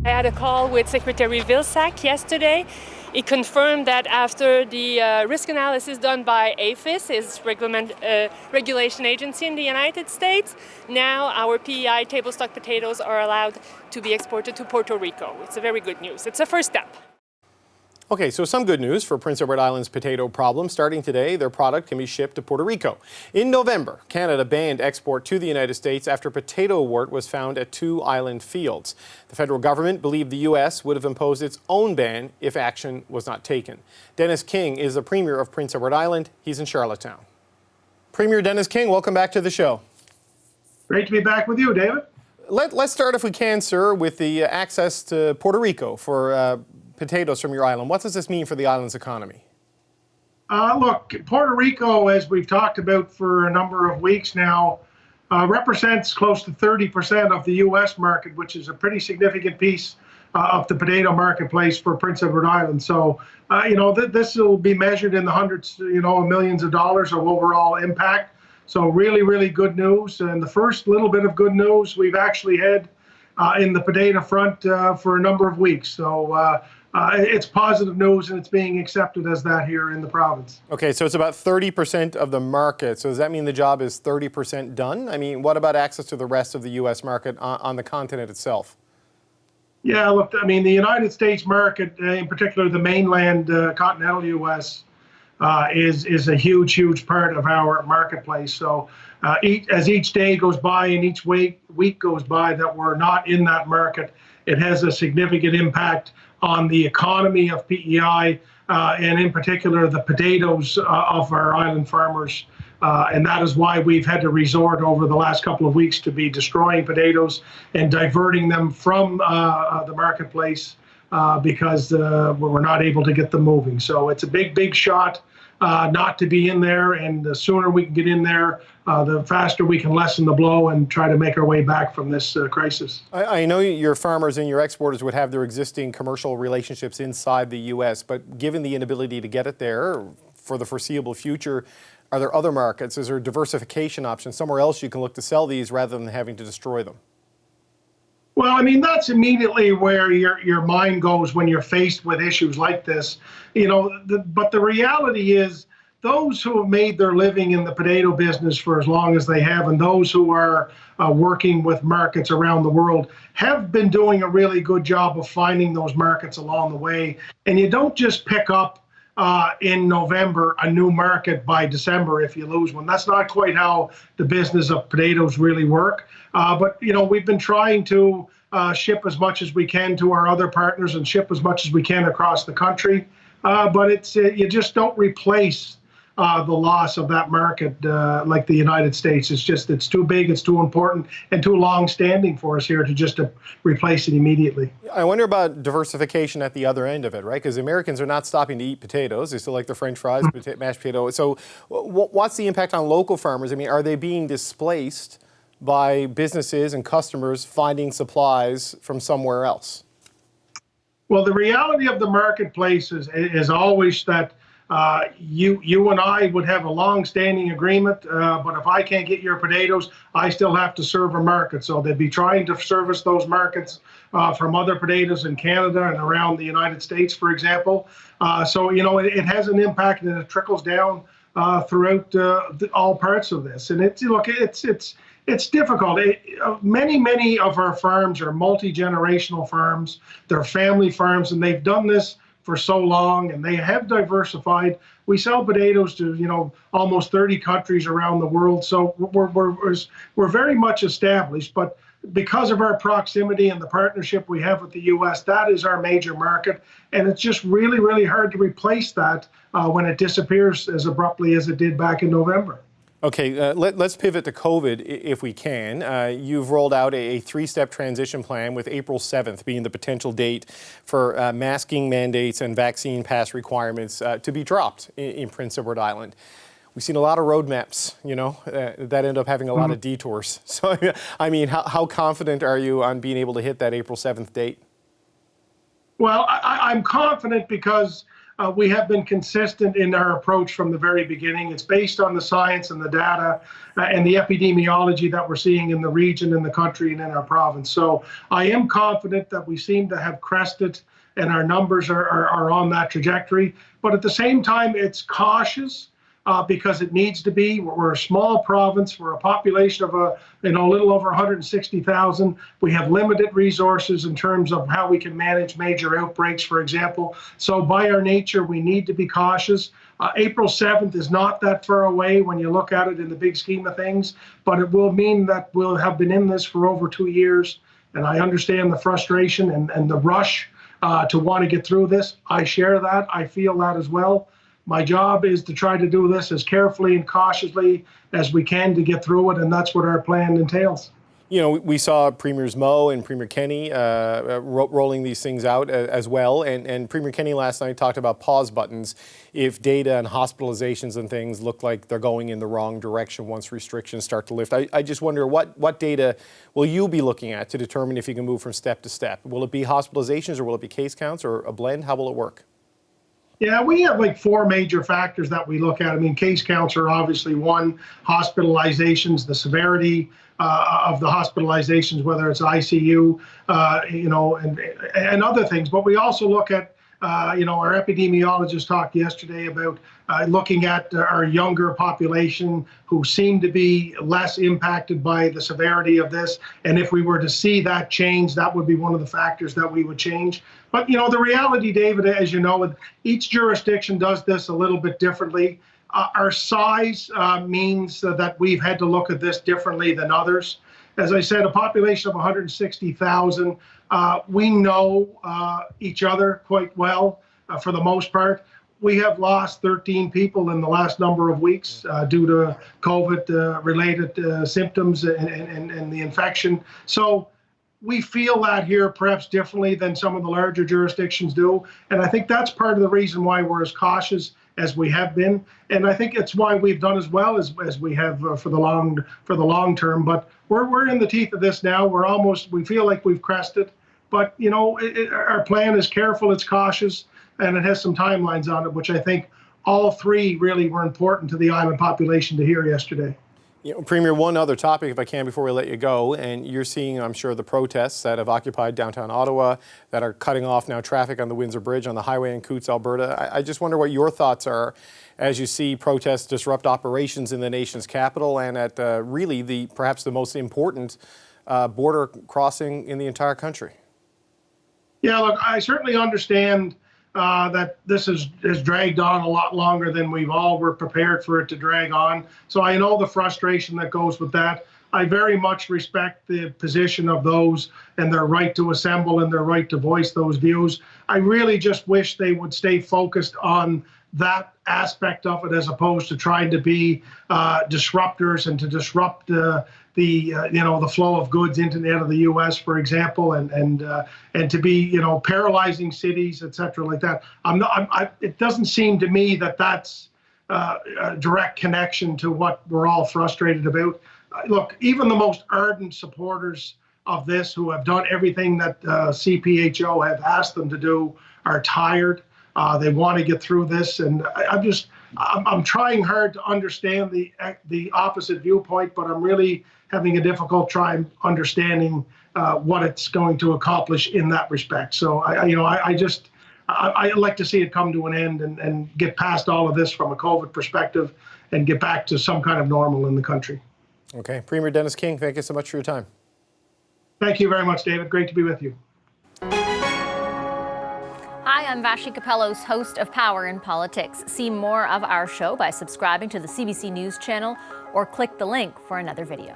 I had a call with Secretary Vilsack yesterday. He confirmed that after the risk analysis done by APHIS, his regulation agency in the United States, now our P.E.I. table stock potatoes are allowed to be exported to Puerto Rico. It's a very good news. It's a first step. Okay, so some good news for Prince Edward Island's potato problem. Starting today, their product can be shipped to Puerto Rico. In November, Canada banned export to the United States after potato wort was found at 2 island fields. The federal government believed the U.S. would have imposed its own ban if action was not taken. Dennis King is the Premier of Prince Edward Island. He's in Charlottetown. Premier Dennis King, welcome back to the show. Great to be back with you, David. Let's start, if we can, sir, with the access to Puerto Rico for potatoes from your island. What does this mean for the island's economy? Look, Puerto Rico, as we've talked about for a number of weeks now, represents close to 30% of the U.S. market, which is a pretty significant piece of the potato marketplace for Prince Edward Island. So, this will be measured in the hundreds, of millions of dollars of overall impact. So really, really good news. And the first little bit of good news we've actually had in the potato front for a number of weeks. So it's positive news, and it's being accepted as that here in the province. Okay, so it's about 30% of the market. So does that mean the job is 30% done? I mean, what about access to the rest of the U.S. market on the continent itself? Yeah, look, I mean, the United States market, in particular the mainland continental U.S., is a huge, huge part of our marketplace. So as each day goes by and each week goes by that we're not in that market, it has a significant impact on the economy of P.E.I. And in particular the potatoes of our island farmers. And that is why we've had to resort over the last couple of weeks to be destroying potatoes and diverting them from the marketplace because we're not able to get them moving. So it's a big, big shot not to be in there, and the sooner we can get in there, the faster we can lessen the blow and try to make our way back from this crisis. I know your farmers and your exporters would have their existing commercial relationships inside the U.S., but given the inability to get it there for the foreseeable future, are there other markets? Is there a diversification option somewhere else you can look to sell these rather than having to destroy them? Well, I mean, that's immediately where your mind goes when you're faced with issues like this. But the reality is those who have made their living in the potato business for as long as they have, and those who are working with markets around the world, have been doing a really good job of finding those markets along the way. And you don't just pick up in November a new market by December if you lose one. That's not quite how the business of potatoes really work. But we've been trying to ship as much as we can to our other partners and ship as much as we can across the country. But it's you just don't replace the loss of that market like the United States. It's too big, it's too important, and too long-standing for us here to just replace it immediately. I wonder about diversification at the other end of it, right? Because Americans are not stopping to eat potatoes. They still like their French fries, mashed potato. So what's the impact on local farmers? I mean, are they being displaced by businesses and customers finding supplies from somewhere else? Well, the reality of the marketplace is always that you and I would have a long-standing agreement, but if I can't get your potatoes, I still have to serve a market. So they'd be trying to service those markets from other potatoes in Canada and around the United States, for example. So it has an impact, and it trickles down throughout all parts of this. And it's difficult. Many of our farms are multi-generational farms. They're family farms, and they've done this for so long, and they have diversified. We sell potatoes to almost 30 countries around the world, so we're very much established. But because of our proximity and the partnership we have with the U.S., that is our major market, and it's just really, really hard to replace that when it disappears as abruptly as it did back in November. Okay, let's pivot to COVID if we can. You've rolled out a three-step transition plan with April 7th being the potential date for masking mandates and vaccine pass requirements to be dropped in Prince Edward Island. We've seen a lot of roadmaps, that end up having a lot of detours. So, I mean, how confident are you on being able to hit that April 7th date? Well, I'm confident because we have been consistent in our approach from the very beginning. It's based on the science and the data and the epidemiology that we're seeing in the region, in the country, and in our province. So I am confident that we seem to have crested and our numbers are on that trajectory. But at the same time, it's cautious because it needs to be. We're a small province. We're a population of a little over 160,000. We have limited resources in terms of how we can manage major outbreaks, for example. So by our nature, we need to be cautious. April 7th is not that far away when you look at it in the big scheme of things, but it will mean that we'll have been in this for over 2 years. And I understand the frustration and the rush to want to get through this. I share that. I feel that as well. My job is to try to do this as carefully and cautiously as we can to get through it, and that's what our plan entails. You know, we saw Premiers Moe and Premier Kenny rolling these things out as well, and Premier Kenny last night talked about pause buttons if data and hospitalizations and things look like they're going in the wrong direction once restrictions start to lift. I just wonder, what data will you be looking at to determine if you can move from step to step? Will it be hospitalizations or will it be case counts or a blend? How will it work? Yeah, we have like 4 major factors that we look at. I mean, case counts are obviously one, hospitalizations, the severity of the hospitalizations, whether it's ICU, and other things. But we also look at, our epidemiologist talked yesterday about looking at our younger population who seem to be less impacted by the severity of this. And if we were to see that change, that would be one of the factors that we would change. But, the reality, David, as you know, each jurisdiction does this a little bit differently. Our size means that we've had to look at this differently than others. As I said, a population of 160,000, we know each other quite well for the most part. We have lost 13 people in the last number of weeks due to COVID-related symptoms and the infection. So we feel that here perhaps differently than some of the larger jurisdictions do. And I think that's part of the reason why we're as cautious as we have been. And I think it's why we've done as well as we have for the long term. But we're in the teeth of this now. We feel like we've crested. But, our plan is careful, it's cautious, and it has some timelines on it, which I think all 3 really were important to the island population to hear yesterday. Premier, one other topic, if I can, before we let you go, and you're seeing, I'm sure, the protests that have occupied downtown Ottawa that are cutting off now traffic on the Windsor Bridge on the highway in Coutts, Alberta. I just wonder what your thoughts are as you see protests disrupt operations in the nation's capital and at really perhaps the most important border crossing in the entire country. Yeah, look, I certainly understand that this has dragged on a lot longer than we all were prepared for it to drag on. So I know the frustration that goes with that. I very much respect the position of those and their right to assemble and their right to voice those views. I really just wish they would stay focused on that aspect of it as opposed to trying to be disruptors and to disrupt the flow of goods into and out of the U.S., for example, and to be paralyzing cities, et cetera, like that. It doesn't seem to me that that's a direct connection to what we're all frustrated about. Look, even the most ardent supporters of this, who have done everything that CPHO have asked them to do, are tired. They want to get through this, and I'm trying hard to understand the opposite viewpoint, but I'm really having a difficult time understanding what it's going to accomplish in that respect. So I'd like to see it come to an end and get past all of this from a COVID perspective and get back to some kind of normal in the country. Okay, Premier Dennis King, thank you so much for your time. Thank you very much, David. Great to be with you. Hi, I'm Vashi Capellos, host of Power in Politics. See more of our show by subscribing to the CBC News channel or click the link for another video.